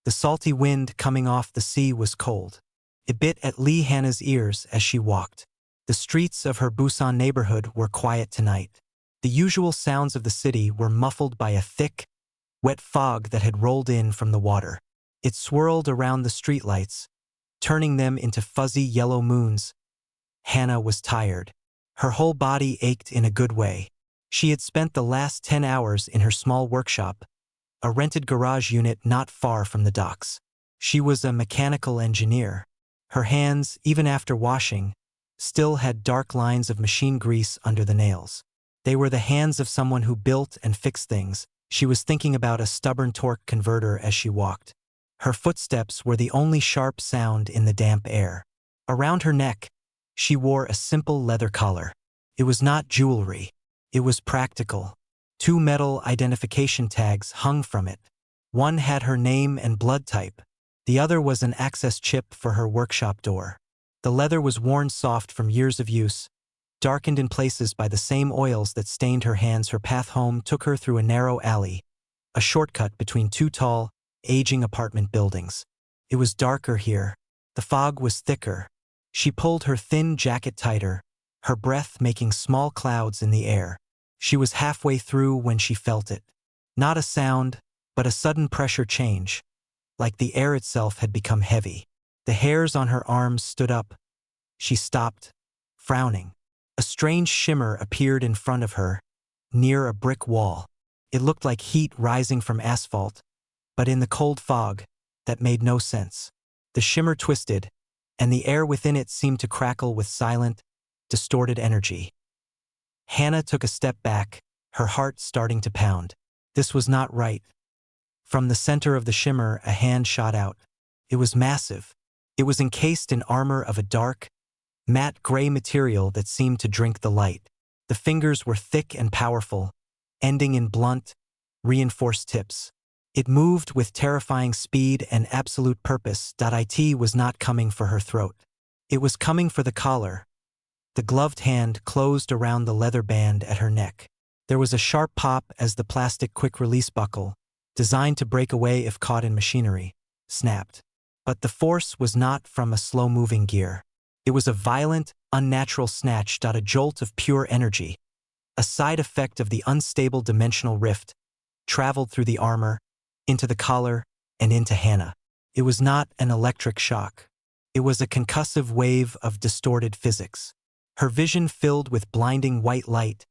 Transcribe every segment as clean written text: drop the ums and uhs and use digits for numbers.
The salty wind coming off the sea was cold. It bit at Hannah's ears as she walked. The streets of her Busan neighborhood were quiet tonight. The usual sounds of the city were muffled by a thick, wet fog that had rolled in from the water. It swirled around the streetlights, turning them into fuzzy yellow moons. Hannah was tired. Her whole body ached in a good way. She had spent the last 10 hours in her small workshop, a rented garage unit not far from the docks. She was a mechanical engineer. Her hands, even after washing, still had dark lines of machine grease under the nails. They were the hands of someone who built and fixed things. She was thinking about a stubborn torque converter as she walked. Her footsteps were the only sharp sound in the damp air. Around her neck, she wore a simple leather collar. It was not jewelry. It was practical. 2 metal identification tags hung from it. One had her name and blood type. The other was an access chip for her workshop door. The leather was worn soft from years of use, darkened in places by the same oils that stained her hands. Her path home took her through a narrow alley, a shortcut between 2 tall, aging apartment buildings. It was darker here. The fog was thicker. She pulled her thin jacket tighter, her breath making small clouds in the air. She was halfway through when she felt it. Not a sound, but a sudden pressure change, like the air itself had become heavy. The hairs on her arms stood up. She stopped, frowning. A strange shimmer appeared in front of her, near a brick wall. It looked like heat rising from asphalt, but in the cold fog, that made no sense. The shimmer twisted, and the air within it seemed to crackle with silent, distorted energy. Hannah took a step back, her heart starting to pound. This was not right. From the center of the shimmer, a hand shot out. It was massive. It was encased in armor of a dark, matte gray material that seemed to drink the light. The fingers were thick and powerful, ending in blunt, reinforced tips. It moved with terrifying speed and absolute purpose. It was not coming for her throat. It was coming for the collar. The gloved hand closed around the leather band at her neck. There was a sharp pop as the plastic quick-release buckle, designed to break away if caught in machinery, snapped. But the force was not from a slow-moving gear. It was a violent, unnatural snatch. A jolt of pure energy, a side effect of the unstable dimensional rift, traveled through the armor, into the collar, and into Hannah. It was not an electric shock. It was a concussive wave of distorted physics. Her vision filled with blinding white light,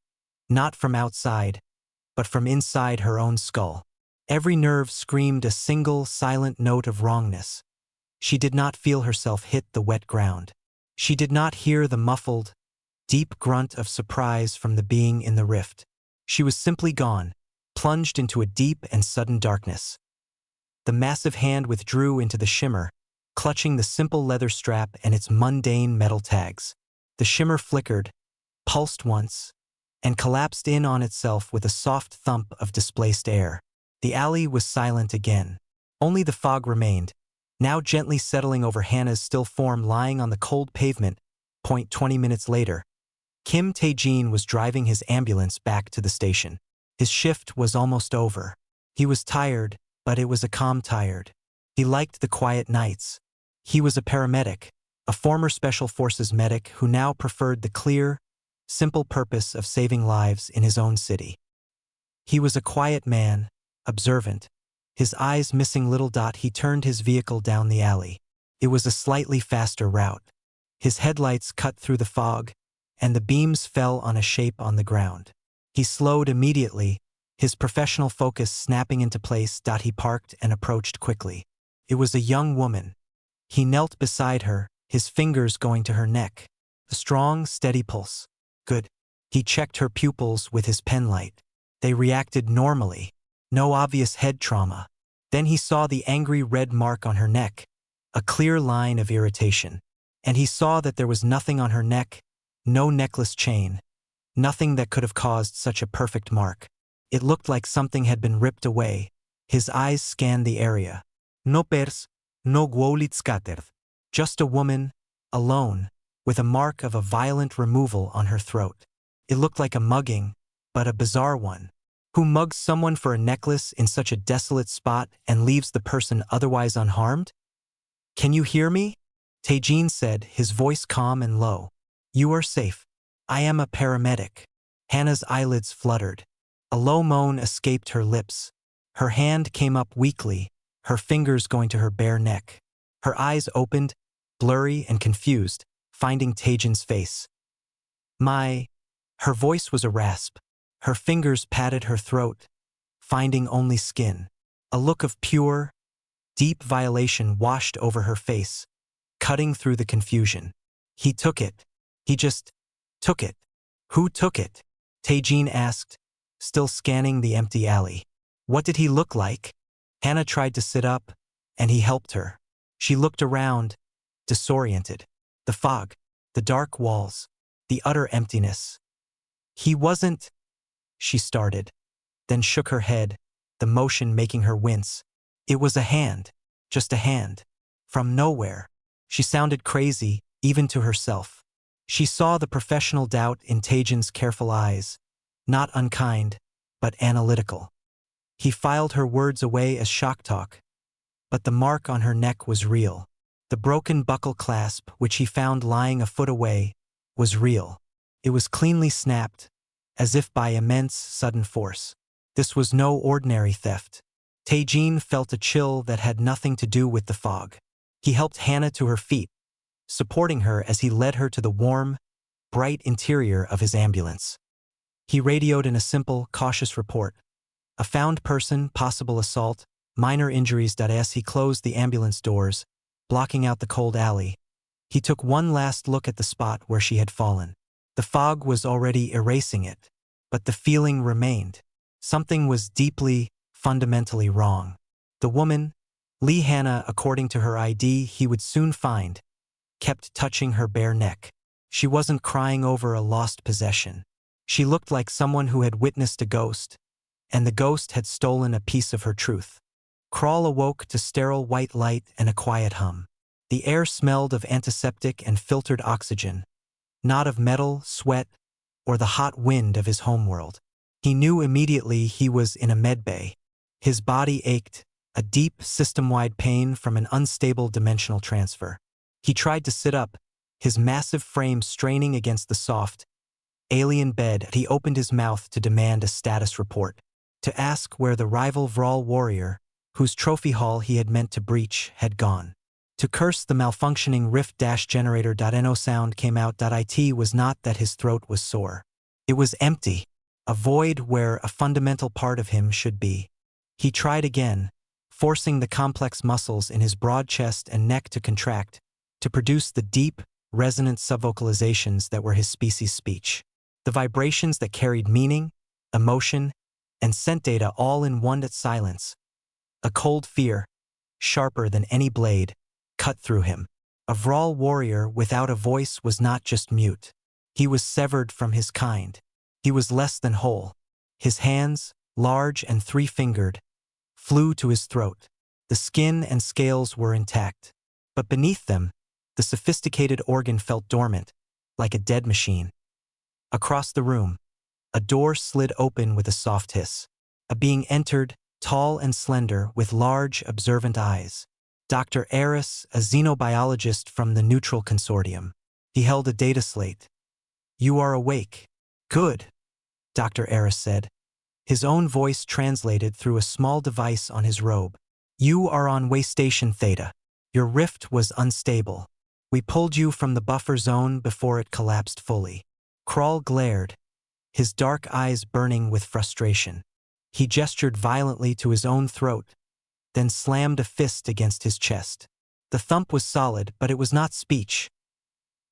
not from outside, but from inside her own skull. Every nerve screamed a single, silent note of wrongness. She did not feel herself hit the wet ground. She did not hear the muffled, deep grunt of surprise from the being in the rift. She was simply gone, plunged into a deep and sudden darkness. The massive hand withdrew into the shimmer, clutching the simple leather strap and its mundane metal tags. The shimmer flickered, pulsed once, and collapsed in on itself with a soft thump of displaced air. The alley was silent again. Only the fog remained, now gently settling over Hannah's still form lying on the cold pavement. 20 minutes later, Kim Tae-jin was driving his ambulance back to the station. His shift was almost over. He was tired, but it was a calm tired. He liked the quiet nights. He was a paramedic, a former Special Forces medic who now preferred the clear, simple purpose of saving lives in his own city. He was a quiet man, observant, his eyes missing little. He turned his vehicle down the alley. It was a slightly faster route. His headlights cut through the fog, and the beams fell on a shape on the ground. He slowed immediately, his professional focus snapping into place. He parked and approached quickly. It was a young woman. He knelt beside her, his fingers going to her neck. A strong, steady pulse. Good. He checked her pupils with his penlight. They reacted normally. No obvious head trauma. Then he saw the angry red mark on her neck, a clear line of irritation. And he saw that there was nothing on her neck, no necklace chain, nothing that could have caused such a perfect mark. It looked like something had been ripped away. His eyes scanned the area. No pers, no gwolit scattered. Just a woman, alone, with a mark of a violent removal on her throat. It looked like a mugging, but a bizarre one. Who mugs someone for a necklace in such a desolate spot and leaves the person otherwise unharmed? Can you hear me? Taejin said, his voice calm and low. You are safe. I am a paramedic. Hannah's eyelids fluttered. A low moan escaped her lips. Her hand came up weakly, her fingers going to her bare neck. Her eyes opened, blurry and confused, finding Taejin's face. Her voice was a rasp. Her fingers patted her throat, finding only skin. A look of pure, deep violation washed over her face, cutting through the confusion. He took it. He just took it. Who took it? Taejin asked, still scanning the empty alley. What did he look like? Hannah tried to sit up, and he helped her. She looked around, disoriented. The fog, the dark walls, the utter emptiness. He wasn't, she started, then shook her head, the motion making her wince. It was a hand, just a hand. From nowhere. She sounded crazy, even to herself. She saw the professional doubt in Taejin's careful eyes, not unkind, but analytical. He filed her words away as shock talk, but the mark on her neck was real. The broken buckle clasp, which he found lying a foot away, was real. It was cleanly snapped, as if by immense, sudden force. This was no ordinary theft. Taejin felt a chill that had nothing to do with the fog. He helped Hannah to her feet, supporting her as he led her to the warm, bright interior of his ambulance. He radioed in a simple, cautious report. A found person, possible assault, minor injuries. As he closed the ambulance doors, blocking out the cold alley, he took one last look at the spot where she had fallen. The fog was already erasing it, but the feeling remained. Something was deeply, fundamentally wrong. The woman, Lee Hannah, according to her ID he would soon find, kept touching her bare neck. She wasn't crying over a lost possession. She looked like someone who had witnessed a ghost, and the ghost had stolen a piece of her truth. Crawl awoke to sterile white light and a quiet hum. The air smelled of antiseptic and filtered oxygen, not of metal, sweat, or the hot wind of his homeworld. He knew immediately he was in a medbay. His body ached, a deep, system-wide pain from an unstable dimensional transfer. He tried to sit up, his massive frame straining against the soft, alien bed. He opened his mouth to demand a status report, to ask where the rival Vral warrior, whose trophy hall he had meant to breach, had gone. To curse the malfunctioning rift-generator. No sound came out. It was not that his throat was sore. It was empty, a void where a fundamental part of him should be. He tried again, forcing the complex muscles in his broad chest and neck to contract, to produce the deep, resonant subvocalizations that were his species' speech. The vibrations that carried meaning, emotion, and scent data all in one silence. A cold fear, sharper than any blade, cut through him. A Vral warrior without a voice was not just mute. He was severed from his kind. He was less than whole. His hands, large and three-fingered, flew to his throat. The skin and scales were intact, but beneath them, the sophisticated organ felt dormant, like a dead machine. Across the room, a door slid open with a soft hiss. A being entered, tall and slender, with large, observant eyes. Dr. Eris, a xenobiologist from the Neutral Consortium. He held a data slate. You are awake. Good, Dr. Eris said. His own voice translated through a small device on his robe. You are on way station Theta. Your rift was unstable. We pulled you from the buffer zone before it collapsed fully. Crawl glared, his dark eyes burning with frustration. He gestured violently to his own throat, then slammed a fist against his chest. The thump was solid, but it was not speech.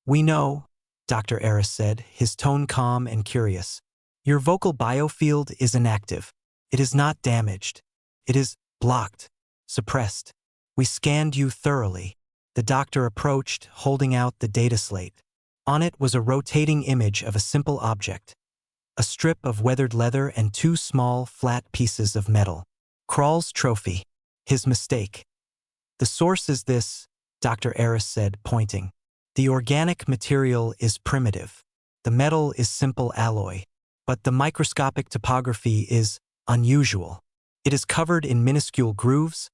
We know, Dr. Eris said, his tone calm and curious. Your vocal biofield is inactive. It is not damaged. It is blocked, suppressed. We scanned you thoroughly. The doctor approached, holding out the data slate. On it was a rotating image of a simple object. A strip of weathered leather and two small, flat pieces of metal. Crawl's trophy. His mistake. The source is this, Dr. Eris said, pointing. The organic material is primitive. The metal is simple alloy. But the microscopic topography is unusual. It is covered in minuscule grooves,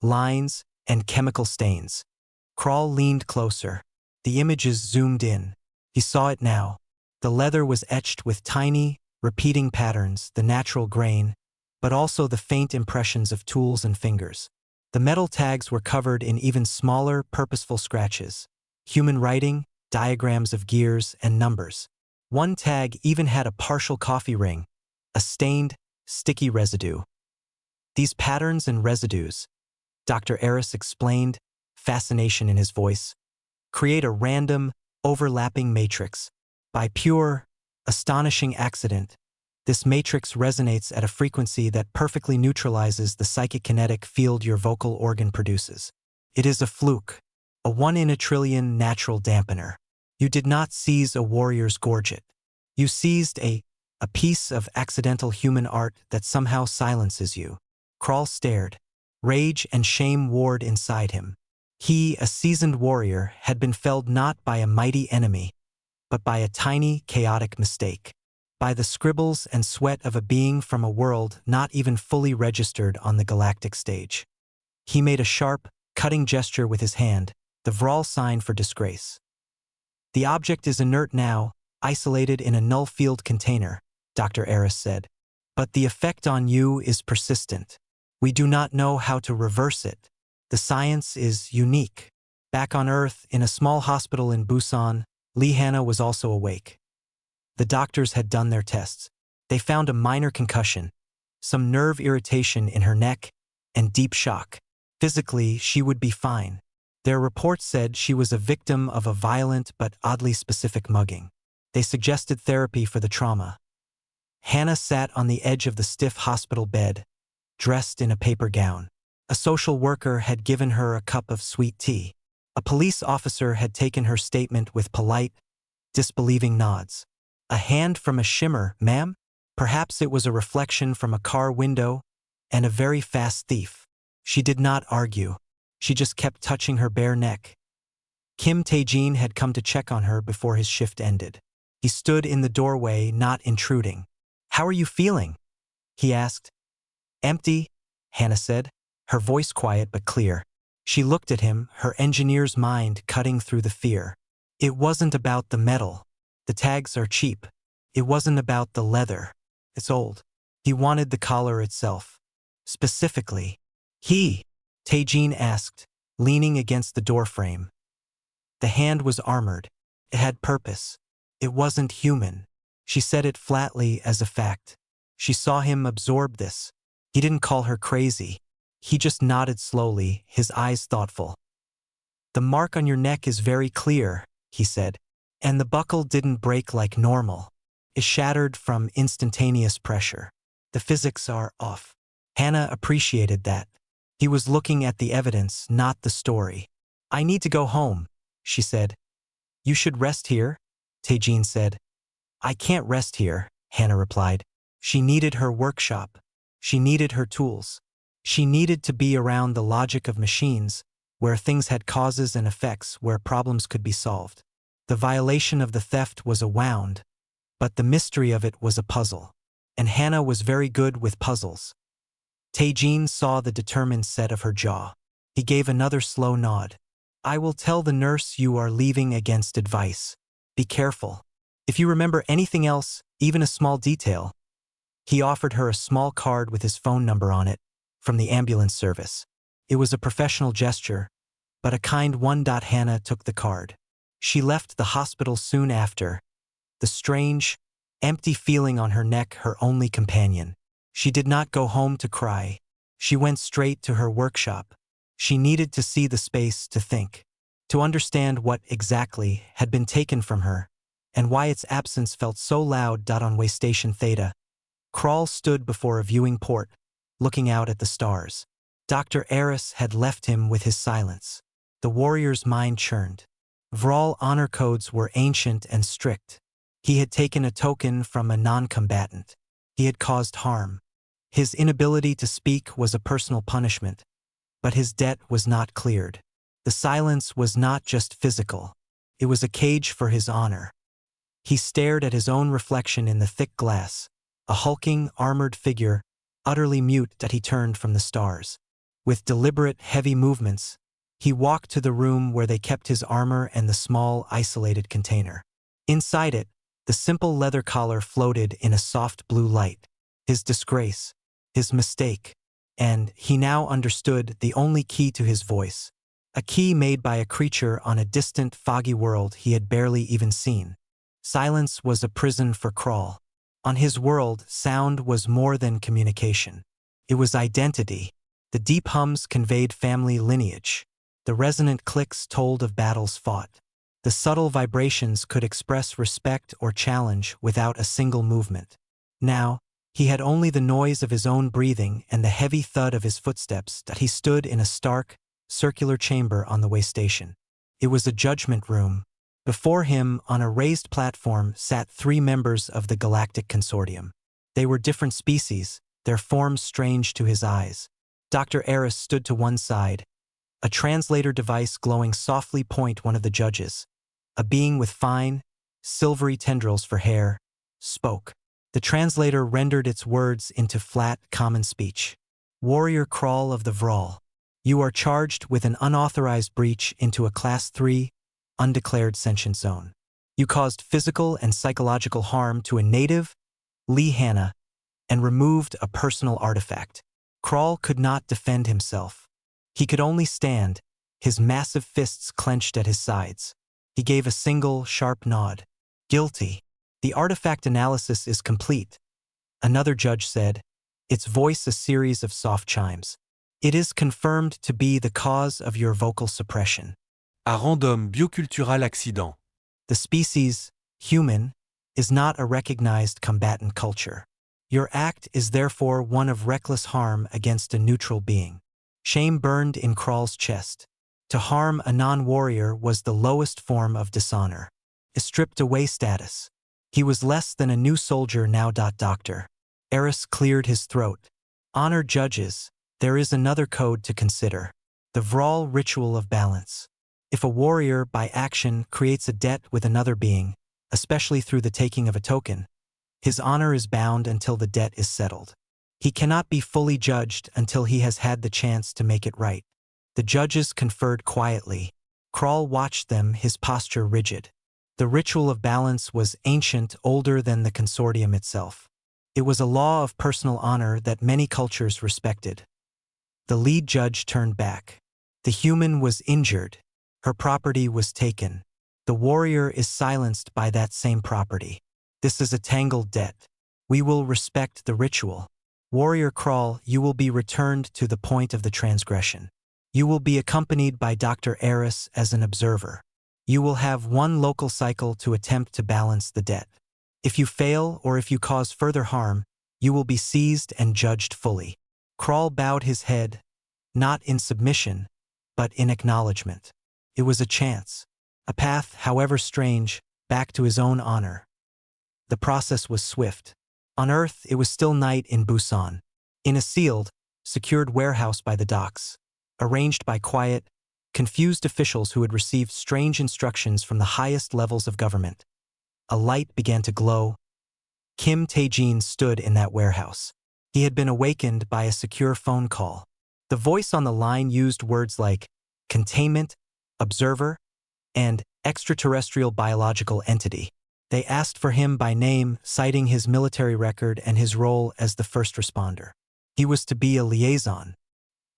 lines, and chemical stains. Crawl leaned closer. The images zoomed in. He saw it now. The leather was etched with tiny, repeating patterns, the natural grain, but also the faint impressions of tools and fingers. The metal tags were covered in even smaller, purposeful scratches. Human writing, diagrams of gears, and numbers. One tag even had a partial coffee ring, a stained, sticky residue. These patterns and residues, Dr. Eris explained, fascination in his voice, create a random, overlapping matrix. By pure, astonishing accident, this matrix resonates at a frequency that perfectly neutralizes the psychic kinetic field your vocal organ produces. It is a fluke, a 1 in a trillion natural dampener. You did not seize a warrior's gorget. You seized a piece of accidental human art that somehow silences you. Crawl stared. Rage and shame warred inside him. He, a seasoned warrior, had been felled not by a mighty enemy, but by a tiny, chaotic mistake. By the scribbles and sweat of a being from a world not even fully registered on the galactic stage. He made a sharp, cutting gesture with his hand, the Vral sign for disgrace. The object is inert now, isolated in a null field container, Dr. Eris said. But the effect on you is persistent. We do not know how to reverse it. The science is unique. Back on Earth, in a small hospital in Busan, Lehanna was also awake. The doctors had done their tests. They found a minor concussion, some nerve irritation in her neck, and deep shock. Physically, she would be fine. Their reports said she was a victim of a violent but oddly specific mugging. They suggested therapy for the trauma. Hannah sat on the edge of the stiff hospital bed, dressed in a paper gown. A social worker had given her a cup of sweet tea. A police officer had taken her statement with polite, disbelieving nods. A hand from a shimmer, ma'am? Perhaps it was a reflection from a car window, and a very fast thief. She did not argue. She just kept touching her bare neck. Kim Tae-jin had come to check on her before his shift ended. He stood in the doorway, not intruding. "How are you feeling?" he asked. "Empty," Hannah said, her voice quiet but clear. She looked at him, her engineer's mind cutting through the fear. It wasn't about the metal. The tags are cheap. It wasn't about the leather. It's old. He wanted the collar itself. Specifically. Tae-jin asked, leaning against the doorframe. The hand was armored. It had purpose. It wasn't human. She said it flatly as a fact. She saw him absorb this. He didn't call her crazy. He just nodded slowly, his eyes thoughtful. "The mark on your neck is very clear," he said. "And the buckle didn't break like normal. It shattered from instantaneous pressure. The physics are off." Hannah appreciated that. He was looking at the evidence, not the story. "I need to go home," she said. "You should rest here," Tae-jin said. "I can't rest here," Hannah replied. She needed her workshop. She needed her tools. She needed to be around the logic of machines, where things had causes and effects, where problems could be solved. The violation of the theft was a wound, but the mystery of it was a puzzle. And Hannah was very good with puzzles. Tae-jin saw the determined set of her jaw. He gave another slow nod. "I will tell the nurse you are leaving against advice. Be careful. If you remember anything else, even a small detail." He offered her a small card with his phone number on it, from the ambulance service. It was a professional gesture, but a kind one. Hannah took the card. She left the hospital soon after, the strange, empty feeling on her neck her only companion. She did not go home to cry. She went straight to her workshop. She needed to see the space to think, to understand what exactly had been taken from her, and why its absence felt so loud. On way station Theta, Crawl stood before a viewing port, looking out at the stars. Dr. Eris had left him with his silence. The warrior's mind churned. Vral honor codes were ancient and strict. He had taken a token from a non-combatant. He had caused harm. His inability to speak was a personal punishment, but his debt was not cleared. The silence was not just physical. It was a cage for his honor. He stared at his own reflection in the thick glass, a hulking, armored figure, utterly mute that he turned from the stars. With deliberate, heavy movements, he walked to the room where they kept his armor and the small, isolated container. Inside it, the simple leather collar floated in a soft blue light. His disgrace, his mistake, and he now understood the only key to his voice. A key made by a creature on a distant, foggy world he had barely even seen. Silence was a prison for Kral. On his world, sound was more than communication. It was identity. The deep hums conveyed family lineage. The resonant clicks told of battles fought. The subtle vibrations could express respect or challenge without a single movement. Now, he had only the noise of his own breathing and the heavy thud of his footsteps that he stood in a stark, circular chamber on the way station. It was a judgment room. Before him, on a raised platform, sat 3 members of the Galactic Consortium. They were different species, their forms strange to his eyes. Dr. Eris stood to one side, a translator device glowing softly point one of the judges. A being with fine, silvery tendrils for hair, spoke. The translator rendered its words into flat, common speech. Warrior Kral of the Vral, you are charged with an unauthorized breach into a Class 3, undeclared sentient zone. You caused physical and psychological harm to a native, Lee Hanna, and removed a personal artifact. Kral could not defend himself. He could only stand, his massive fists clenched at his sides. He gave a single, sharp nod. Guilty. The artifact analysis is complete. Another judge said, its voice a series of soft chimes. It is confirmed to be the cause of your vocal suppression. À random biocultural accident. The species, human, is not a recognized combatant culture. Your act is therefore one of reckless harm against a neutral being. Shame burned in Kral's chest. To harm a non-warrior was the lowest form of dishonor. A stripped-away status. He was less than a new soldier now. Dr. Eris cleared his throat. Honor judges, there is another code to consider. The Vral ritual of balance. If a warrior, by action, creates a debt with another being, especially through the taking of a token, his honor is bound until the debt is settled. He cannot be fully judged until he has had the chance to make it right. The judges conferred quietly. Kral watched them, his posture rigid. The ritual of balance was ancient, older than the consortium itself. It was a law of personal honor that many cultures respected. The lead judge turned back. The human was injured. Her property was taken. The warrior is silenced by that same property. This is a tangled debt. We will respect the ritual. Warrior Kral, you will be returned to the point of the transgression. You will be accompanied by Dr. Eris as an observer. You will have one local cycle to attempt to balance the debt. If you fail or if you cause further harm, you will be seized and judged fully. Kral bowed his head, not in submission, but in acknowledgement. It was a chance, a path, however strange, back to his own honor. The process was swift. On Earth, it was still night in Busan. In a sealed, secured warehouse by the docks, arranged by quiet, confused officials who had received strange instructions from the highest levels of government. A light began to glow. Kim Tae-jin stood in that warehouse. He had been awakened by a secure phone call. The voice on the line used words like containment, observer, and extraterrestrial biological entity. They asked for him by name, citing his military record and his role as the first responder. He was to be a liaison.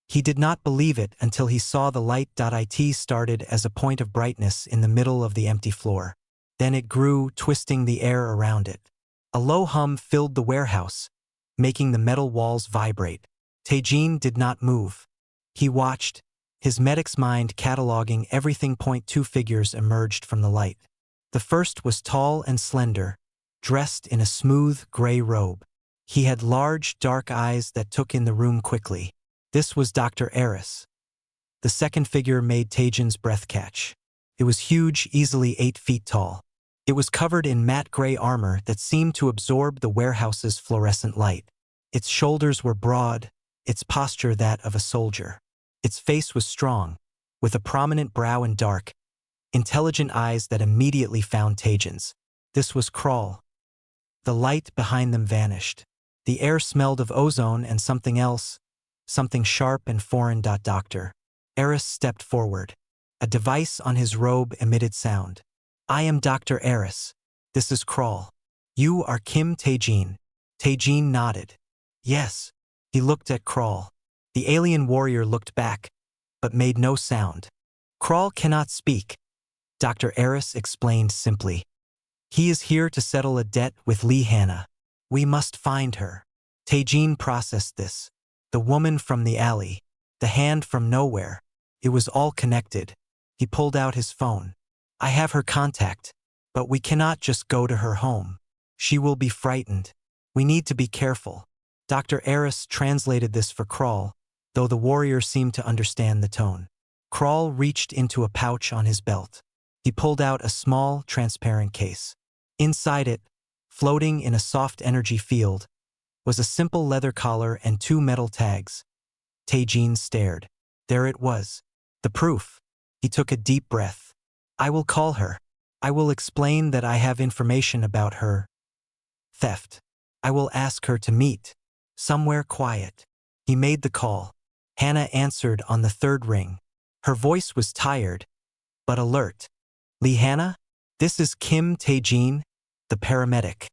He did not believe it until he saw the light. It started as a point of brightness in the middle of the empty floor. Then it grew, twisting the air around it. A low hum filled the warehouse, making the metal walls vibrate. Tae-jin did not move. He watched, his medic's mind cataloging everything. 2 figures emerged from the light. The first was tall and slender, dressed in a smooth, gray robe. He had large, dark eyes that took in the room quickly. This was Dr. Eris. The second figure made Tae-jin's breath catch. It was huge, easily 8 feet tall. It was covered in matte gray armor that seemed to absorb the warehouse's fluorescent light. Its shoulders were broad, its posture that of a soldier. Its face was strong, with a prominent brow and dark, intelligent eyes that immediately found Tae-jin's. This was Kral. The light behind them vanished. The air smelled of ozone and something else, something sharp and foreign. Dr. Eris stepped forward. A device on his robe emitted sound. I am Dr. Eris. This is Crawl. You are Kim Tae-jin. Tae-jin nodded. Yes. He looked at Crawl. The alien warrior looked back, but made no sound. Crawl cannot speak, Dr. Eris explained simply. He is here to settle a debt with Lee Hannah. We must find her. Tae-jin processed this. The woman from the alley. The hand from nowhere. It was all connected. He pulled out his phone. I have her contact, but we cannot just go to her home. She will be frightened. We need to be careful. Dr. Eris translated this for Crawl, though the warrior seemed to understand the tone. Crawl reached into a pouch on his belt. He pulled out a small, transparent case. Inside it, floating in a soft energy field, was a simple leather collar and 2 metal tags. Tae-jin stared. There it was. The proof. He took a deep breath. I will call her. I will explain that I have information about her theft. I will ask her to meet somewhere quiet. He made the call. Hannah answered on the 3rd ring. Her voice was tired, but alert. Lee Hannah? This is Kim Tae-jin, the paramedic.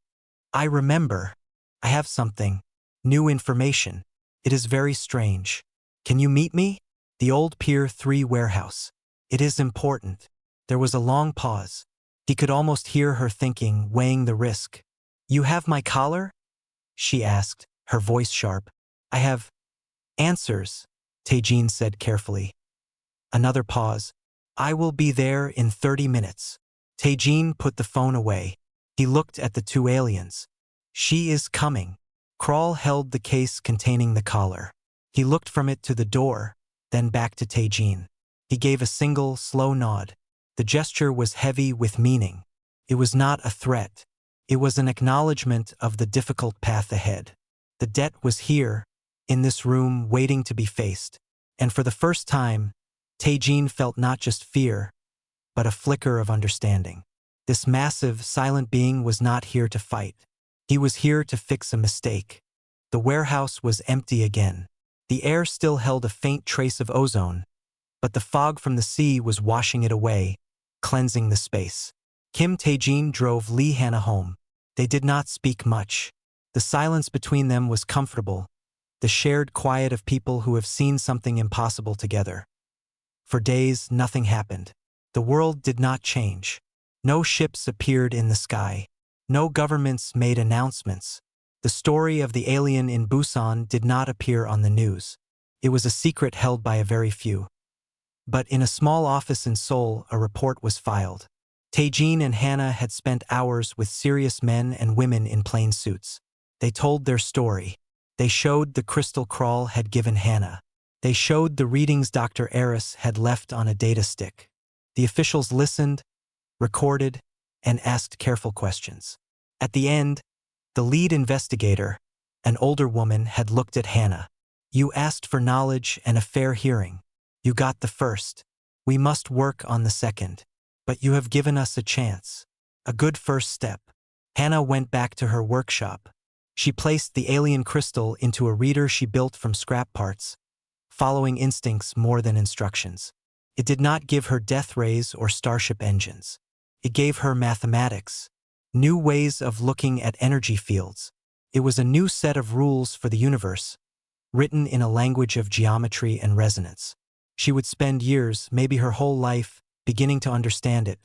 I remember. I have something. New information. It is very strange. Can you meet me? The old Pier 3 warehouse. It is important. There was a long pause. He could almost hear her thinking, weighing the risk. You have my collar? She asked, her voice sharp. I have answers, Tae-jin said carefully. Another pause. I will be there in 30 minutes. Tae-jin put the phone away. He looked at the 2 aliens. She is coming. Crawl held the case containing the collar. He looked from it to the door, then back to Tae-jin. He gave a single, slow nod. The gesture was heavy with meaning. It was not a threat. It was an acknowledgement of the difficult path ahead. The debt was here, in this room, waiting to be faced. And for the first time, Tae-jin felt not just fear, but a flicker of understanding. This massive, silent being was not here to fight. He was here to fix a mistake. The warehouse was empty again. The air still held a faint trace of ozone, but the fog from the sea was washing it away, cleansing the space. Kim Tae-jin drove Lee Hannah home. They did not speak much. The silence between them was comfortable, the shared quiet of people who have seen something impossible together. For days, nothing happened. The world did not change. No ships appeared in the sky. No governments made announcements. The story of the alien in Busan did not appear on the news. It was a secret held by a very few. But in a small office in Seoul, a report was filed. Tae-jin and Hannah had spent hours with serious men and women in plain suits. They told their story. They showed the crystal Crawl had given Hannah. They showed the readings Dr. Eris had left on a data stick. The officials listened, recorded, and asked careful questions. At the end, the lead investigator, an older woman, had looked at Hannah. You asked for knowledge and a fair hearing. You got the first. We must work on the second. But you have given us a chance. A good first step. Hannah went back to her workshop. She placed the alien crystal into a reader she built from scrap parts, following instincts more than instructions. It did not give her death rays or starship engines. It gave her mathematics, new ways of looking at energy fields. It was a new set of rules for the universe, written in a language of geometry and resonance. She would spend years, maybe her whole life, beginning to understand it.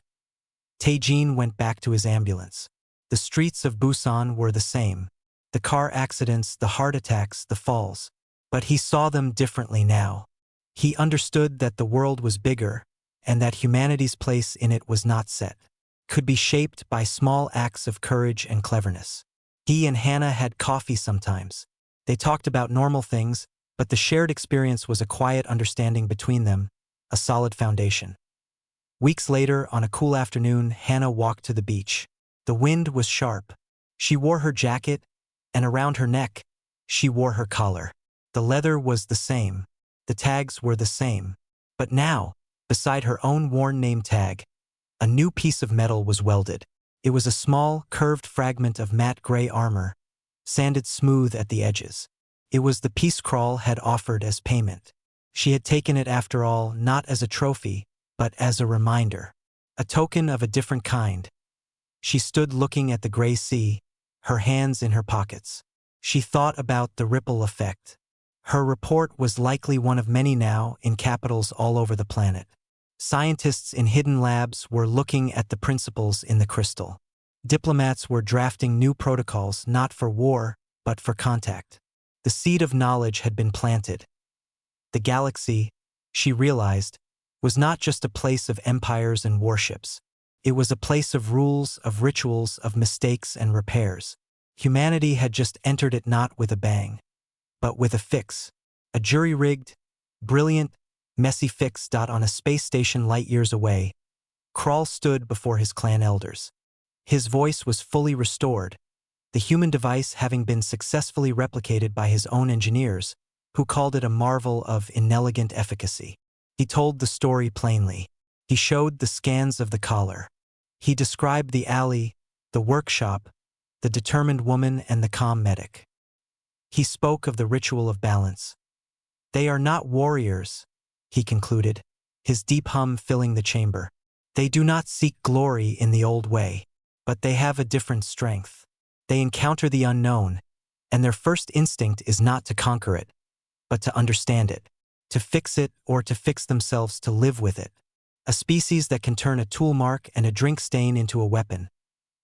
Tae-jin went back to his ambulance. The streets of Busan were the same. The car accidents, the heart attacks, the falls. But he saw them differently now. He understood that the world was bigger, and that humanity's place in it was not set. Could be shaped by small acts of courage and cleverness. He and Hannah had coffee sometimes. They talked about normal things, but the shared experience was a quiet understanding between them, a solid foundation. Weeks later, on a cool afternoon, Hannah walked to the beach. The wind was sharp. She wore her jacket, and around her neck, she wore her collar. The leather was the same. The tags were the same. But now, beside her own worn name tag, a new piece of metal was welded. It was a small, curved fragment of matte gray armor, sanded smooth at the edges. It was the piece Crawl had offered as payment. She had taken it after all, not as a trophy, but as a reminder. A token of a different kind. She stood looking at the gray sea, her hands in her pockets. She thought about the ripple effect. Her report was likely one of many now in capitals all over the planet. Scientists in hidden labs were looking at the principles in the crystal. Diplomats were drafting new protocols not for war, but for contact. The seed of knowledge had been planted. The galaxy, she realized, was not just a place of empires and warships. It was a place of rules, of rituals, of mistakes and repairs. Humanity had just entered it not with a bang, but with a fix. A jury-rigged, brilliant, messy fix. On a space station light years away, Crawl stood before his clan elders. His voice was fully restored, the human device having been successfully replicated by his own engineers, who called it a marvel of inelegant efficacy. He told the story plainly. He showed the scans of the collar. He described the alley, the workshop, the determined woman and the calm medic. He spoke of the ritual of balance. They are not warriors, he concluded, his deep hum filling the chamber. They do not seek glory in the old way, but they have a different strength. They encounter the unknown, and their first instinct is not to conquer it, but to understand it, to fix it or to fix themselves to live with it. A species that can turn a tool mark and a drink stain into a weapon,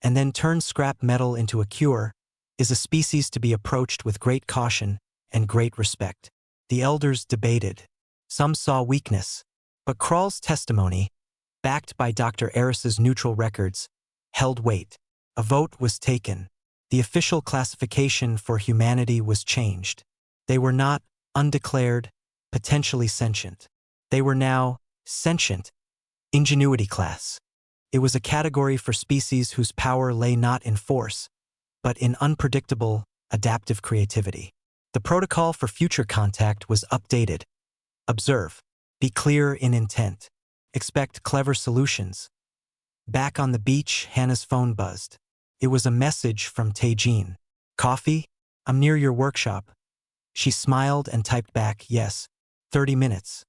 and then turn scrap metal into a cure, is a species to be approached with great caution and great respect. The elders debated. Some saw weakness, but Crawl's testimony, backed by Dr. Eris's neutral records, held weight. A vote was taken. The official classification for humanity was changed. They were not undeclared, potentially sentient. They were now sentient, ingenuity class. It was a category for species whose power lay not in force, but in unpredictable, adaptive creativity. The protocol for future contact was updated. Observe. Be clear in intent. Expect clever solutions. Back on the beach, Hannah's phone buzzed. It was a message from Taejin. Coffee? I'm near your workshop. She smiled and typed back, yes, 30 minutes.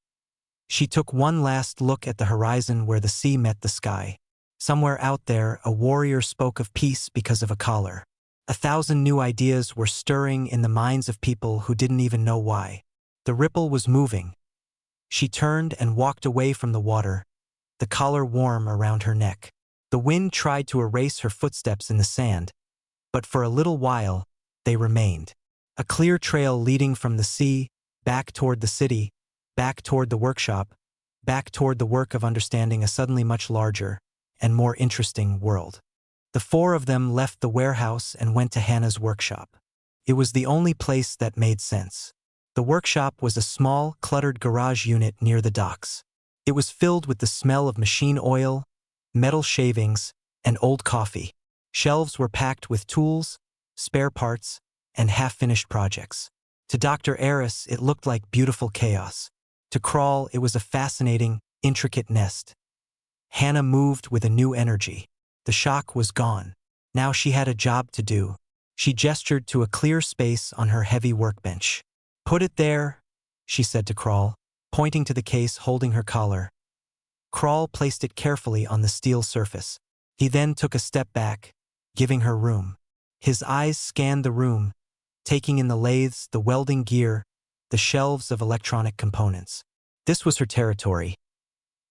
She took one last look at the horizon where the sea met the sky. Somewhere out there, a warrior spoke of peace because of a collar. 1,000 new ideas were stirring in the minds of people who didn't even know why. The ripple was moving. She turned and walked away from the water, the collar warm around her neck. The wind tried to erase her footsteps in the sand, but for a little while, they remained. A clear trail leading from the sea, back toward the city, back toward the workshop, back toward the work of understanding a suddenly much larger and more interesting world. The four of them left the warehouse and went to Hannah's workshop. It was the only place that made sense. The workshop was a small, cluttered garage unit near the docks. It was filled with the smell of machine oil, metal shavings, and old coffee. Shelves were packed with tools, spare parts, and half-finished projects. To Dr. Eris, it looked like beautiful chaos. To Crawl, it was a fascinating, intricate nest. Hannah moved with a new energy. The shock was gone. Now she had a job to do. She gestured to a clear space on her heavy workbench. Put it there, she said to Crawl, pointing to the case holding her collar. Crawl placed it carefully on the steel surface. He then took a step back, giving her room. His eyes scanned the room, taking in the lathes, the welding gear, the shelves of electronic components. This was her territory.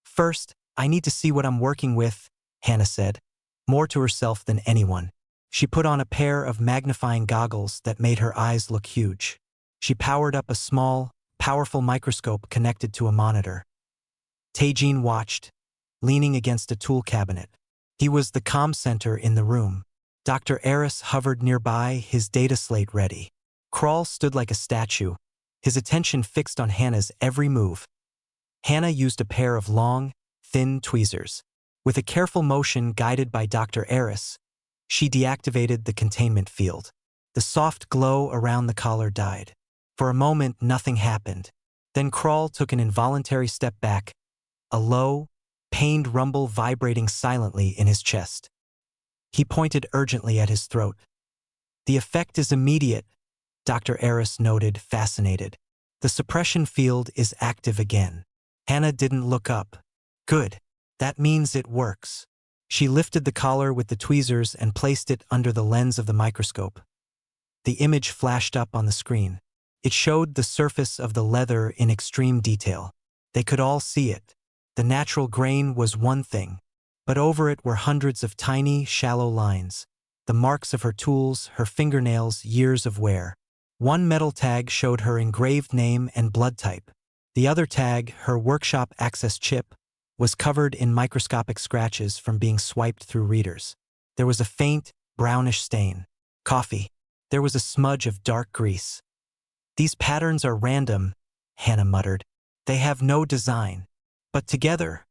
First, I need to see what I'm working with, Hannah said, more to herself than anyone. She put on a pair of magnifying goggles that made her eyes look huge. She powered up a small, powerful microscope connected to a monitor. Taejin watched, leaning against a tool cabinet. He was the comm center in the room. Dr. Eris hovered nearby, his data slate ready. Crawl stood like a statue, his attention fixed on Hannah's every move. Hannah used a pair of long, thin tweezers. With a careful motion guided by Dr. Eris, she deactivated the containment field. The soft glow around the collar died. For a moment, nothing happened. Then Crawl took an involuntary step back, a low, pained rumble vibrating silently in his chest. He pointed urgently at his throat. The effect is immediate, Dr. Eris noted, fascinated. The suppression field is active again. Hannah didn't look up. Good. That means it works. She lifted the collar with the tweezers and placed it under the lens of the microscope. The image flashed up on the screen. It showed the surface of the leather in extreme detail. They could all see it. The natural grain was one thing, but over it were hundreds of tiny, shallow lines. The marks of her tools, her fingernails, years of wear. One metal tag showed her engraved name and blood type. The other tag, her workshop access chip, was covered in microscopic scratches from being swiped through readers. There was a faint, brownish stain. Coffee. There was a smudge of dark grease. These patterns are random, Hannah muttered. They have no design. But together,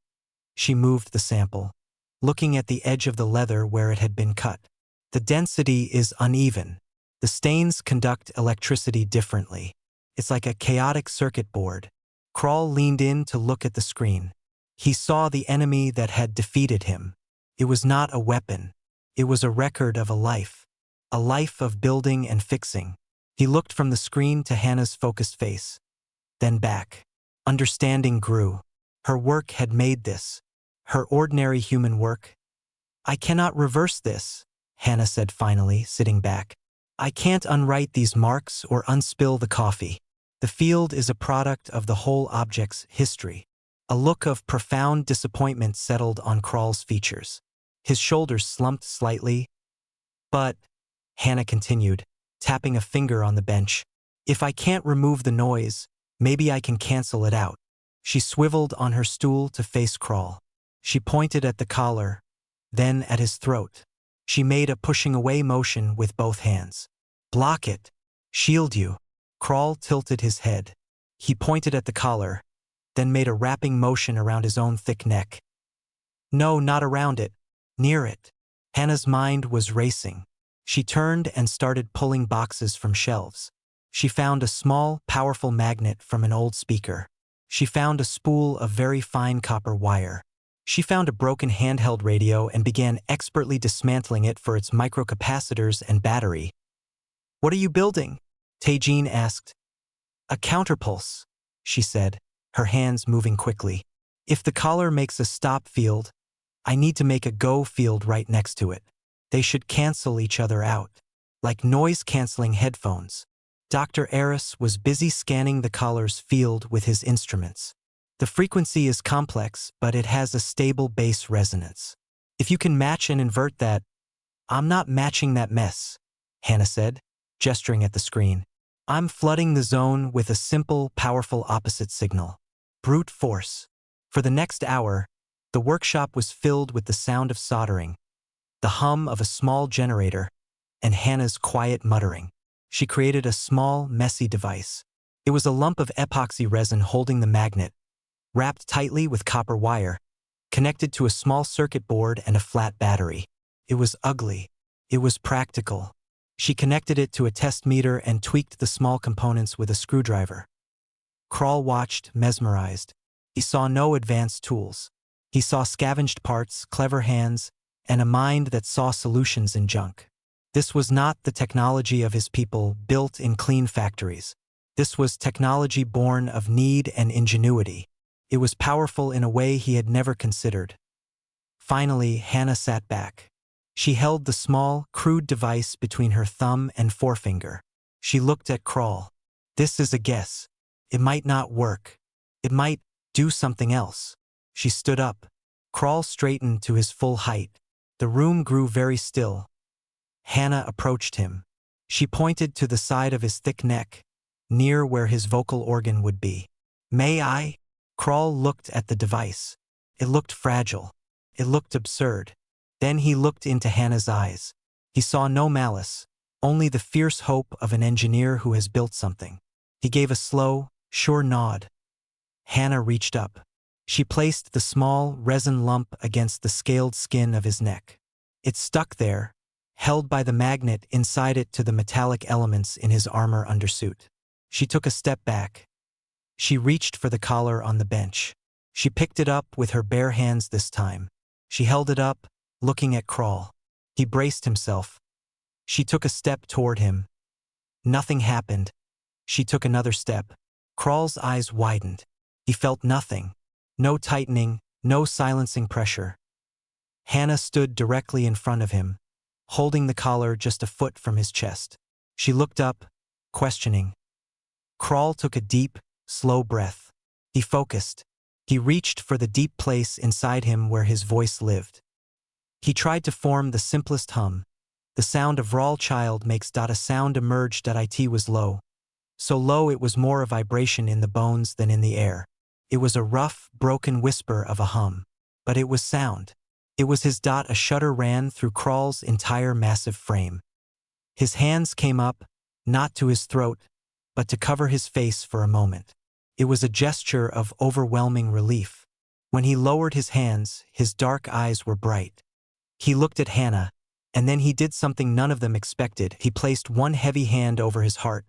she moved the sample, looking at the edge of the leather where it had been cut. The density is uneven. The stains conduct electricity differently. It's like a chaotic circuit board. Kroll leaned in to look at the screen. He saw the enemy that had defeated him. It was not a weapon. It was a record of a life of building and fixing. He looked from the screen to Hannah's focused face, then back. Understanding grew. Her work had made this. Her ordinary human work. I cannot reverse this, Hannah said finally, sitting back. I can't unwrite these marks or unspill the coffee. The field is a product of the whole object's history. A look of profound disappointment settled on Kroll's features. His shoulders slumped slightly. But, Hannah continued, tapping a finger on the bench, if I can't remove the noise, maybe I can cancel it out. She swiveled on her stool to face Kroll. She pointed at the collar, then at his throat. She made a pushing away motion with both hands. Block it. Shield you. Kroll tilted his head. He pointed at the collar, then made a wrapping motion around his own thick neck. No, not around it. Near it. Hannah's mind was racing. She turned and started pulling boxes from shelves. She found a small, powerful magnet from an old speaker. She found a spool of very fine copper wire. She found a broken handheld radio and began expertly dismantling it for its microcapacitors and battery. What are you building? Taejin asked. A counterpulse, she said, her hands moving quickly. If the collar makes a stop field, I need to make a go field right next to it. They should cancel each other out, like noise-canceling headphones. Dr. Eris was busy scanning the collar's field with his instruments. The frequency is complex, but it has a stable base resonance. If you can match and invert that, I'm not matching that mess, Hannah said, gesturing at the screen. I'm flooding the zone with a simple, powerful opposite signal. Brute force. For the next hour, the workshop was filled with the sound of soldering, the hum of a small generator, and Hannah's quiet muttering. She created a small, messy device. It was a lump of epoxy resin holding the magnet, wrapped tightly with copper wire, connected to a small circuit board and a flat battery. It was ugly. It was practical. She connected it to a test meter and tweaked the small components with a screwdriver. Kroll watched, mesmerized. He saw no advanced tools. He saw scavenged parts, clever hands, and a mind that saw solutions in junk. This was not the technology of his people built in clean factories. This was technology born of need and ingenuity. It was powerful in a way he had never considered. Finally, Hannah sat back. She held the small, crude device between her thumb and forefinger. She looked at Kroll. This is a guess. It might not work. It might do something else. She stood up. Kroll straightened to his full height. The room grew very still. Hannah approached him. She pointed to the side of his thick neck, near where his vocal organ would be. May I? Kroll looked at the device. It looked fragile. It looked absurd. Then he looked into Hannah's eyes. He saw no malice, only the fierce hope of an engineer who has built something. He gave a slow, sure nod. Hannah reached up. She placed the small, resin lump against the scaled skin of his neck. It stuck there, held by the magnet inside it to the metallic elements in his armor undersuit. She took a step back. She reached for the collar on the bench. She picked it up with her bare hands this time. She held it up, looking at Kroll. He braced himself. She took a step toward him. Nothing happened. She took another step. Krall's eyes widened. He felt nothing. No tightening, no silencing pressure. Hannah stood directly in front of him, holding the collar just a foot from his chest. She looked up, questioning. Krall took a deep, slow breath. He focused. He reached for the deep place inside him where his voice lived. He tried to form the simplest hum. The sound a raw child makes. A sound emerged. It was low. So low it was more a vibration in the bones than in the air. It was a rough, broken whisper of a hum. But it was sound. It was his. A shudder ran through Krall's entire massive frame. His hands came up, not to his throat, but to cover his face for a moment. It was a gesture of overwhelming relief. When he lowered his hands, his dark eyes were bright. He looked at Hannah, and then he did something none of them expected. He placed one heavy hand over his heart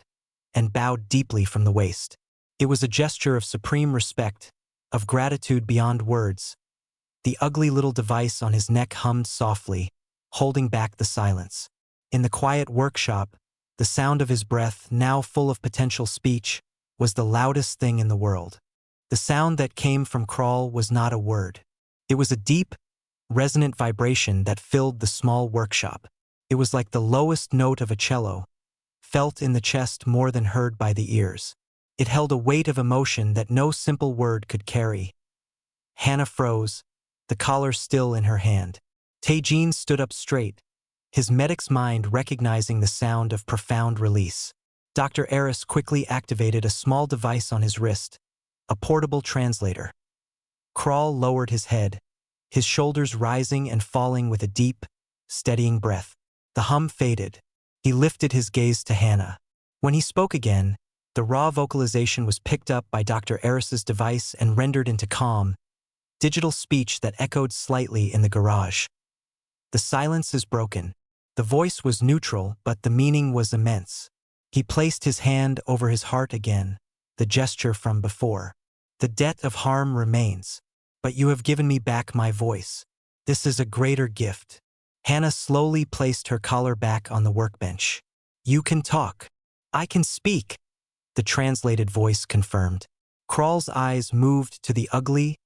and bowed deeply from the waist. It was a gesture of supreme respect, of gratitude beyond words. The ugly little device on his neck hummed softly, holding back the silence. In the quiet workshop, the sound of his breath, now full of potential speech, was the loudest thing in the world. The sound that came from Krall was not a word. It was a deep, resonant vibration that filled the small workshop. It was like the lowest note of a cello, felt in the chest more than heard by the ears. It held a weight of emotion that no simple word could carry. Hannah froze, the collar still in her hand. Taejin stood up straight, his medic's mind recognizing the sound of profound release. Dr. Eris quickly activated a small device on his wrist, a portable translator. Krall lowered his head, his shoulders rising and falling with a deep, steadying breath. The hum faded. He lifted his gaze to Hannah. When he spoke again, the raw vocalization was picked up by Dr. Eris's device and rendered into calm, digital speech that echoed slightly in the garage. The silence is broken. The voice was neutral, but the meaning was immense. He placed his hand over his heart again, the gesture from before. The debt of harm remains, but you have given me back my voice. This is a greater gift. Hannah slowly placed her collar back on the workbench. You can talk. I can speak, the translated voice confirmed. Krall's eyes moved to the ugly,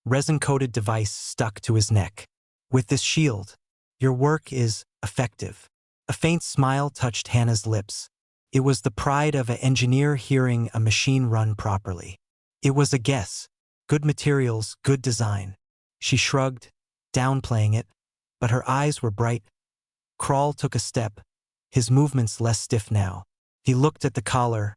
resin-coated device stuck to his neck. With this shield, your work is effective. A faint smile touched Hannah's lips. It was the pride of an engineer hearing a machine run properly. It was a guess. Good materials, good design. She shrugged, downplaying it, but her eyes were bright. Krall took a step, his movements less stiff now. He looked at the collar,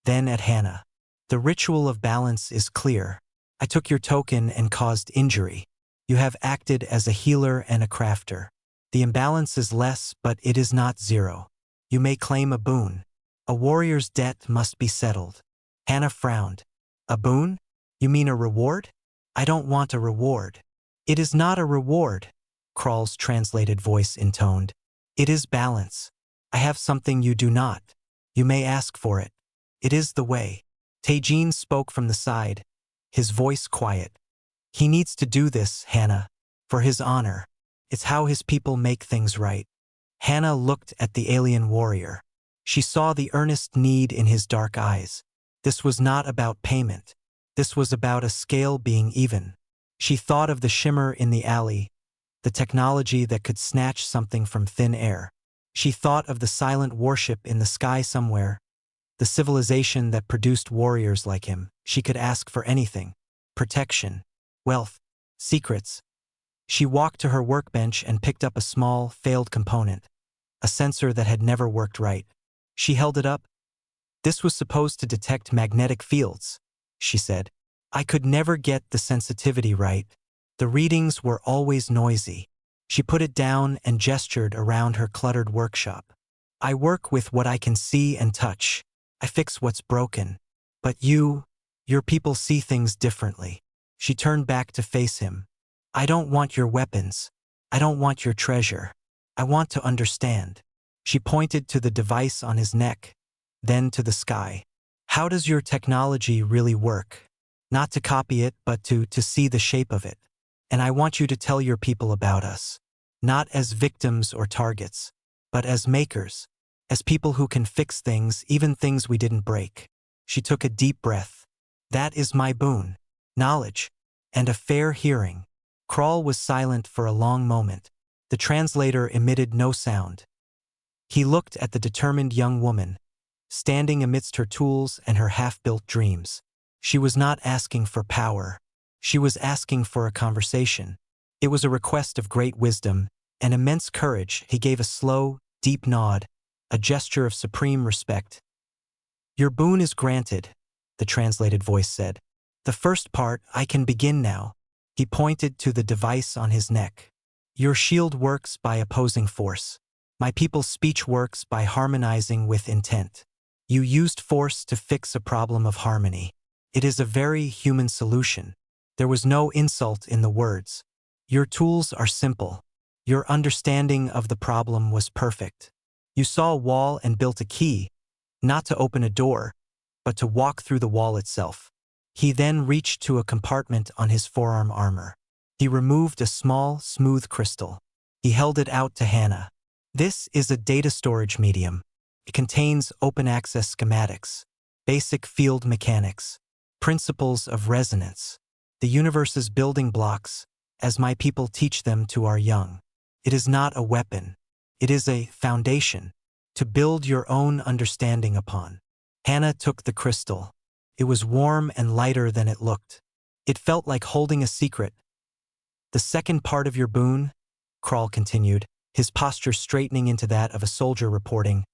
then at Hannah. The ritual of balance is clear. I took your token and caused injury. You have acted as a healer and a crafter. The imbalance is less, but it is not zero. You may claim a boon. A warrior's debt must be settled. Hannah frowned. A boon? You mean a reward? I don't want a reward. It is not a reward, Krall's translated voice intoned. It is balance. I have something you do not. You may ask for it. It is the way. Taejin spoke from the side, his voice quiet. He needs to do this, Hannah, for his honor. It's how his people make things right. Hannah looked at the alien warrior. She saw the earnest need in his dark eyes. This was not about payment. This was about a scale being even. She thought of the shimmer in the alley, the technology that could snatch something from thin air. She thought of the silent warship in the sky somewhere, the civilization that produced warriors like him. She could ask for anything. Protection, wealth, secrets. She walked to her workbench and picked up a small, failed component, a sensor that had never worked right. She held it up. This was supposed to detect magnetic fields, she said. I could never get the sensitivity right. The readings were always noisy. She put it down and gestured around her cluttered workshop. I work with what I can see and touch. I fix what's broken. But your people see things differently. She turned back to face him. I don't want your weapons. I don't want your treasure. I want to understand. She pointed to the device on his neck, then to the sky. How does your technology really work? Not to copy it, but to see the shape of it. And I want you to tell your people about us. Not as victims or targets, but as makers, as people who can fix things, even things we didn't break. She took a deep breath. That is my boon. Knowledge. And a fair hearing. Kral was silent for a long moment. The translator emitted no sound. He looked at the determined young woman, standing amidst her tools and her half-built dreams. She was not asking for power. She was asking for a conversation. It was a request of great wisdom and immense courage. He gave a slow, deep nod, a gesture of supreme respect. Your boon is granted, the translated voice said. The first part, I can begin now. He pointed to the device on his neck. Your shield works by opposing force. My people's speech works by harmonizing with intent. You used force to fix a problem of harmony. It is a very human solution. There was no insult in the words. Your tools are simple. Your understanding of the problem was perfect. You saw a wall and built a key, not to open a door, but to walk through the wall itself. He then reached to a compartment on his forearm armor. He removed a small, smooth crystal. He held it out to Hannah. This is a data storage medium. It contains open-access schematics, basic field mechanics, principles of resonance, the universe's building blocks, as my people teach them to our young. It is not a weapon. It is a foundation to build your own understanding upon. Hannah took the crystal. It was warm and lighter than it looked. It felt like holding a secret. The second part of your boon, Kral continued, his posture straightening into that of a soldier reporting,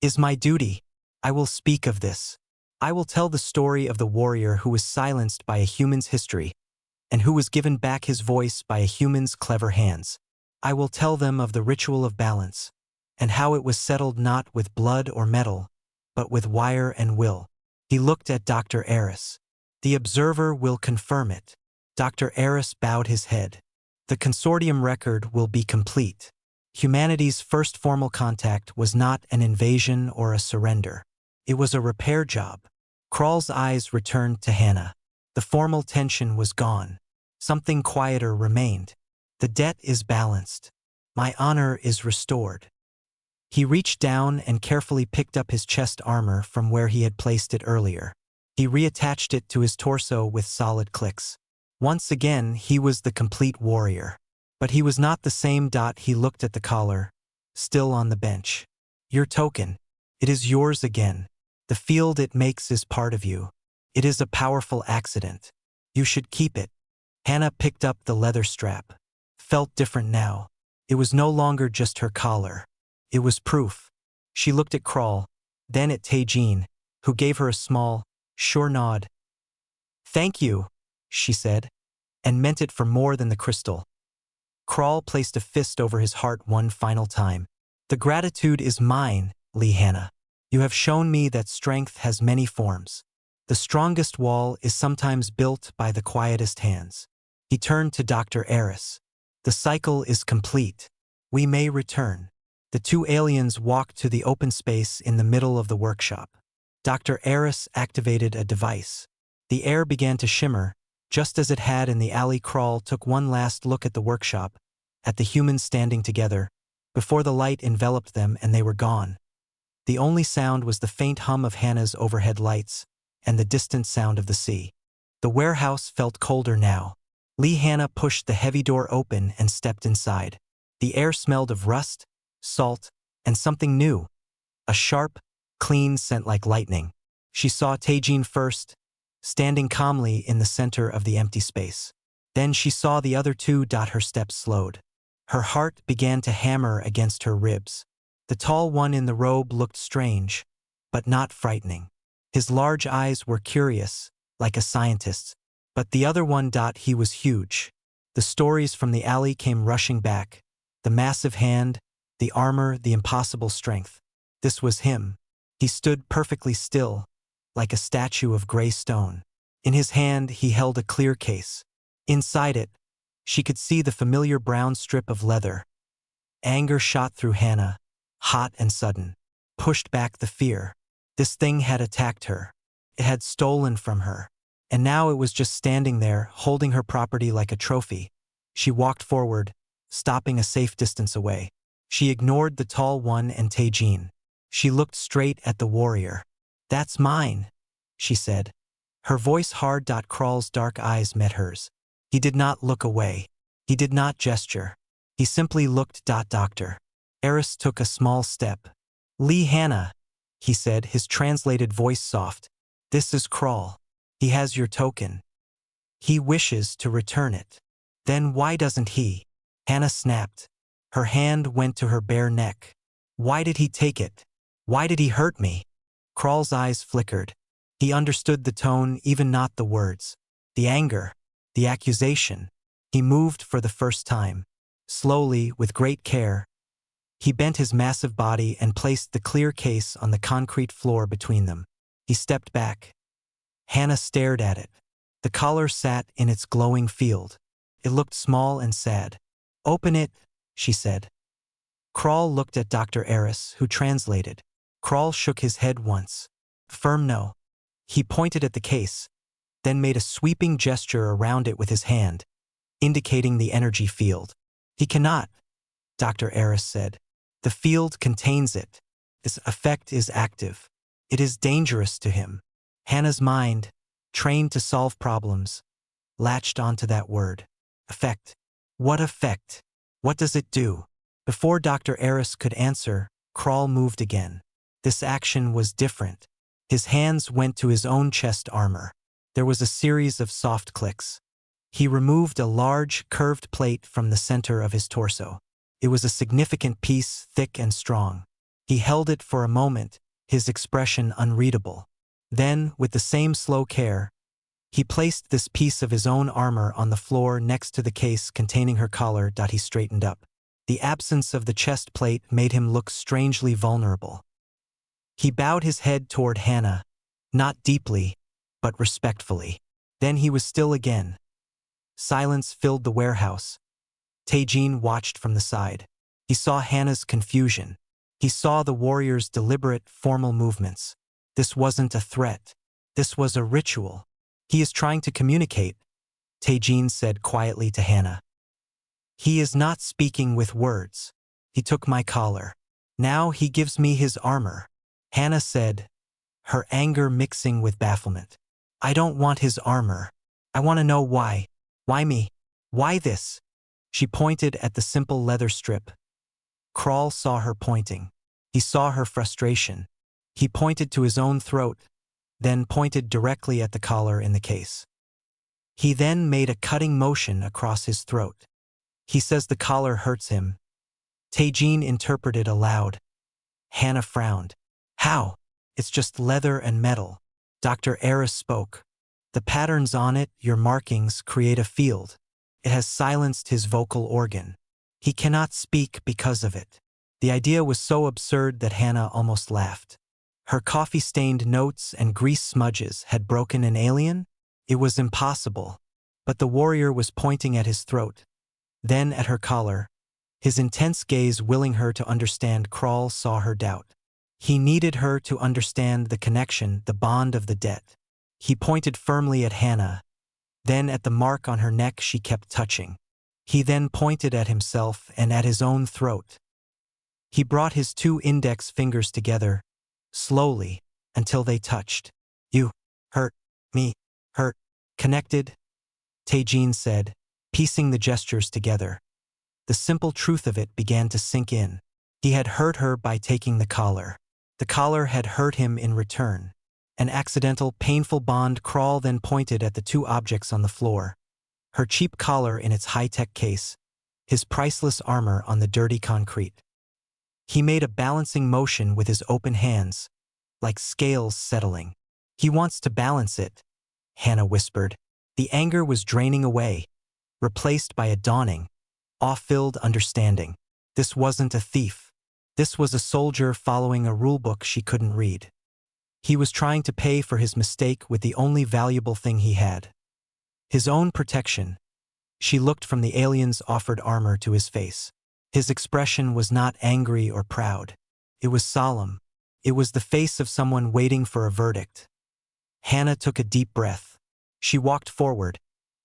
is my duty. I will speak of this. I will tell the story of the warrior who was silenced by a human's history and who was given back his voice by a human's clever hands. I will tell them of the ritual of balance and how it was settled not with blood or metal, but with wire and will. He looked at Dr. Eris. The observer will confirm it. Dr. Eris bowed his head. The consortium record will be complete. Humanity's first formal contact was not an invasion or a surrender. It was a repair job. Kral's eyes returned to Hannah. The formal tension was gone. Something quieter remained. The debt is balanced. My honor is restored. He reached down and carefully picked up his chest armor from where he had placed it earlier. He reattached it to his torso with solid clicks. Once again, he was the complete warrior. But he was not the same. He looked at the collar, still on the bench. Your token. It is yours again. The field it makes is part of you. It is a powerful accident. You should keep it. Hannah picked up the leather strap. Felt different now. It was no longer just her collar. It was proof. She looked at Kral, then at Taejin, who gave her a small, sure nod. Thank you, she said, and meant it for more than the crystal. Kral placed a fist over his heart one final time. The gratitude is mine, Hannah. You have shown me that strength has many forms. The strongest wall is sometimes built by the quietest hands. He turned to Dr. Eris. The cycle is complete. We may return. The two aliens walked to the open space in the middle of the workshop. Dr. Eris activated a device. The air began to shimmer, just as it had in the alley. Kral took one last look at the workshop, at the humans standing together, before the light enveloped them and they were gone. The only sound was the faint hum of Hannah's overhead lights and the distant sound of the sea. The warehouse felt colder now. Hannah pushed the heavy door open and stepped inside. The air smelled of rust, salt, and something new. A sharp, clean scent like lightning. She saw Taejin first, standing calmly in the center of the empty space. Then she saw the other two. Her steps slowed. Her heart began to hammer against her ribs. The tall one in the robe looked strange, but not frightening. His large eyes were curious, like a scientist's. But the other one. He was huge. The stories from the alley came rushing back. The massive hand, the armor, the impossible strength. This was him. He stood perfectly still, like a statue of gray stone. In his hand he held a clear case. Inside it, she could see the familiar brown strip of leather. Anger shot through Hannah, hot and sudden, pushed back the fear. This thing had attacked her. It had stolen from her. And now it was just standing there, holding her property like a trophy. She walked forward, stopping a safe distance away. She ignored the tall one and Taejin. She looked straight at the warrior. "That's mine," she said. Her voice hard. Crawl's dark eyes met hers. He did not look away. He did not gesture. He simply looked. Dr. Eris took a small step. "Lee Hannah," he said, his translated voice soft. "This is Crawl. He has your token. He wishes to return it." "Then why doesn't he?" Hannah snapped. Her hand went to her bare neck. "Why did he take it? Why did he hurt me?" Crawl's eyes flickered. He understood the tone, even not the words. The anger. The accusation. He moved for the first time. Slowly, with great care, he bent his massive body and placed the clear case on the concrete floor between them. He stepped back. Hannah stared at it. The collar sat in its glowing field. It looked small and sad. "Open it," she said. Crawl looked at Dr. Eris, who translated. Crawl shook his head once. Firm no. He pointed at the case, then made a sweeping gesture around it with his hand, indicating the energy field. "He cannot," Dr. Eris said. "The field contains it. Its effect is active. It is dangerous to him." Hannah's mind, trained to solve problems, latched onto that word. Effect. What effect? What does it do? Before Dr. Eris could answer, Crawl moved again. This action was different. His hands went to his own chest armor. There was a series of soft clicks. He removed a large, curved plate from the center of his torso. It was a significant piece, thick and strong. He held it for a moment, his expression unreadable. Then, with the same slow care, he placed this piece of his own armor on the floor next to the case containing her collar. He straightened up. The absence of the chest plate made him look strangely vulnerable. He bowed his head toward Hannah, not deeply, but respectfully. Then he was still again. Silence filled the warehouse. Taejin watched from the side. He saw Hannah's confusion. He saw the warrior's deliberate, formal movements. This wasn't a threat. This was a ritual. "He is trying to communicate," Taejin said quietly to Hannah. "He is not speaking with words. He took my collar. Now he gives me his armor," Hannah said, her anger mixing with bafflement. "I don't want his armor. I want to know why. Why me? Why this?" She pointed at the simple leather strip. Crawl saw her pointing. He saw her frustration. He pointed to his own throat, then pointed directly at the collar in the case. He then made a cutting motion across his throat. "He says the collar hurts him." Taejin interpreted aloud. Hannah frowned. "How? It's just leather and metal." Dr. Eris spoke. "The patterns on it, your markings, create a field. It has silenced his vocal organ. He cannot speak because of it." The idea was so absurd that Hannah almost laughed. Her coffee-stained notes and grease smudges had broken an alien? It was impossible. But the warrior was pointing at his throat, then at her collar, his intense gaze willing her to understand. Crawl saw her doubt. He needed her to understand the connection, the bond of the debt. He pointed firmly at Hannah, then at the mark on her neck she kept touching. He then pointed at himself and at his own throat. He brought his two index fingers together, slowly, until they touched. "You hurt me, hurt, connected," Taejin said, piecing the gestures together. The simple truth of it began to sink in. He had hurt her by taking the collar. The collar had hurt him in return. An accidental, painful bond. Crawl then pointed at the two objects on the floor. Her cheap collar in its high-tech case, his priceless armor on the dirty concrete. He made a balancing motion with his open hands, like scales settling. "He wants to balance it," Hannah whispered. The anger was draining away, replaced by a dawning, awe-filled understanding. This wasn't a thief. This was a soldier following a rulebook she couldn't read. He was trying to pay for his mistake with the only valuable thing he had. His own protection. She looked from the alien's offered armor to his face. His expression was not angry or proud. It was solemn. It was the face of someone waiting for a verdict. Hannah took a deep breath. She walked forward,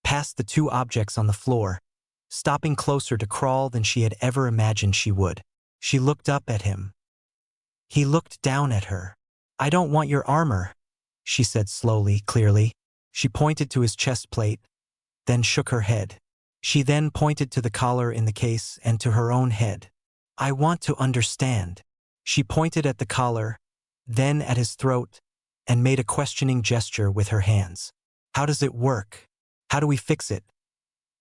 past the two objects on the floor, stopping closer to Crawl than she had ever imagined she would. She looked up at him. He looked down at her. I don't want your armor, she said slowly, clearly. She pointed to his chest plate, then shook her head. She then pointed to the collar in the case and to her own head. I want to understand. She pointed at the collar, then at his throat, and made a questioning gesture with her hands. How does it work? How do we fix it?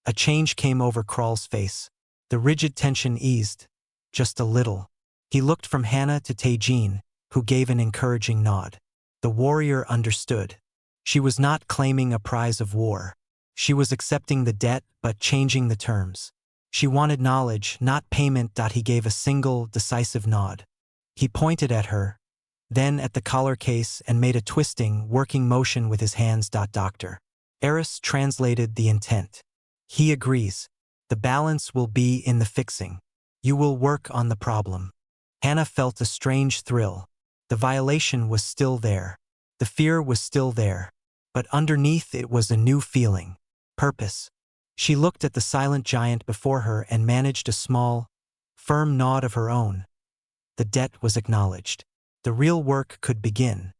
A change came over Krall's face. The rigid tension eased, just a little. He looked from Hannah to Taejin, who gave an encouraging nod. The warrior understood. She was not claiming a prize of war. She was accepting the debt but changing the terms. She wanted knowledge, not payment. He gave a single, decisive nod. He pointed at her, then at the collar case and made a twisting, working motion with his hands. Doctor. Eris translated the intent. He agrees. The balance will be in the fixing. You will work on the problem. Hannah felt a strange thrill. The violation was still there. The fear was still there. But underneath it was a new feeling. Purpose. She looked at the silent giant before her and managed a small, firm nod of her own. The debt was acknowledged. The real work could begin.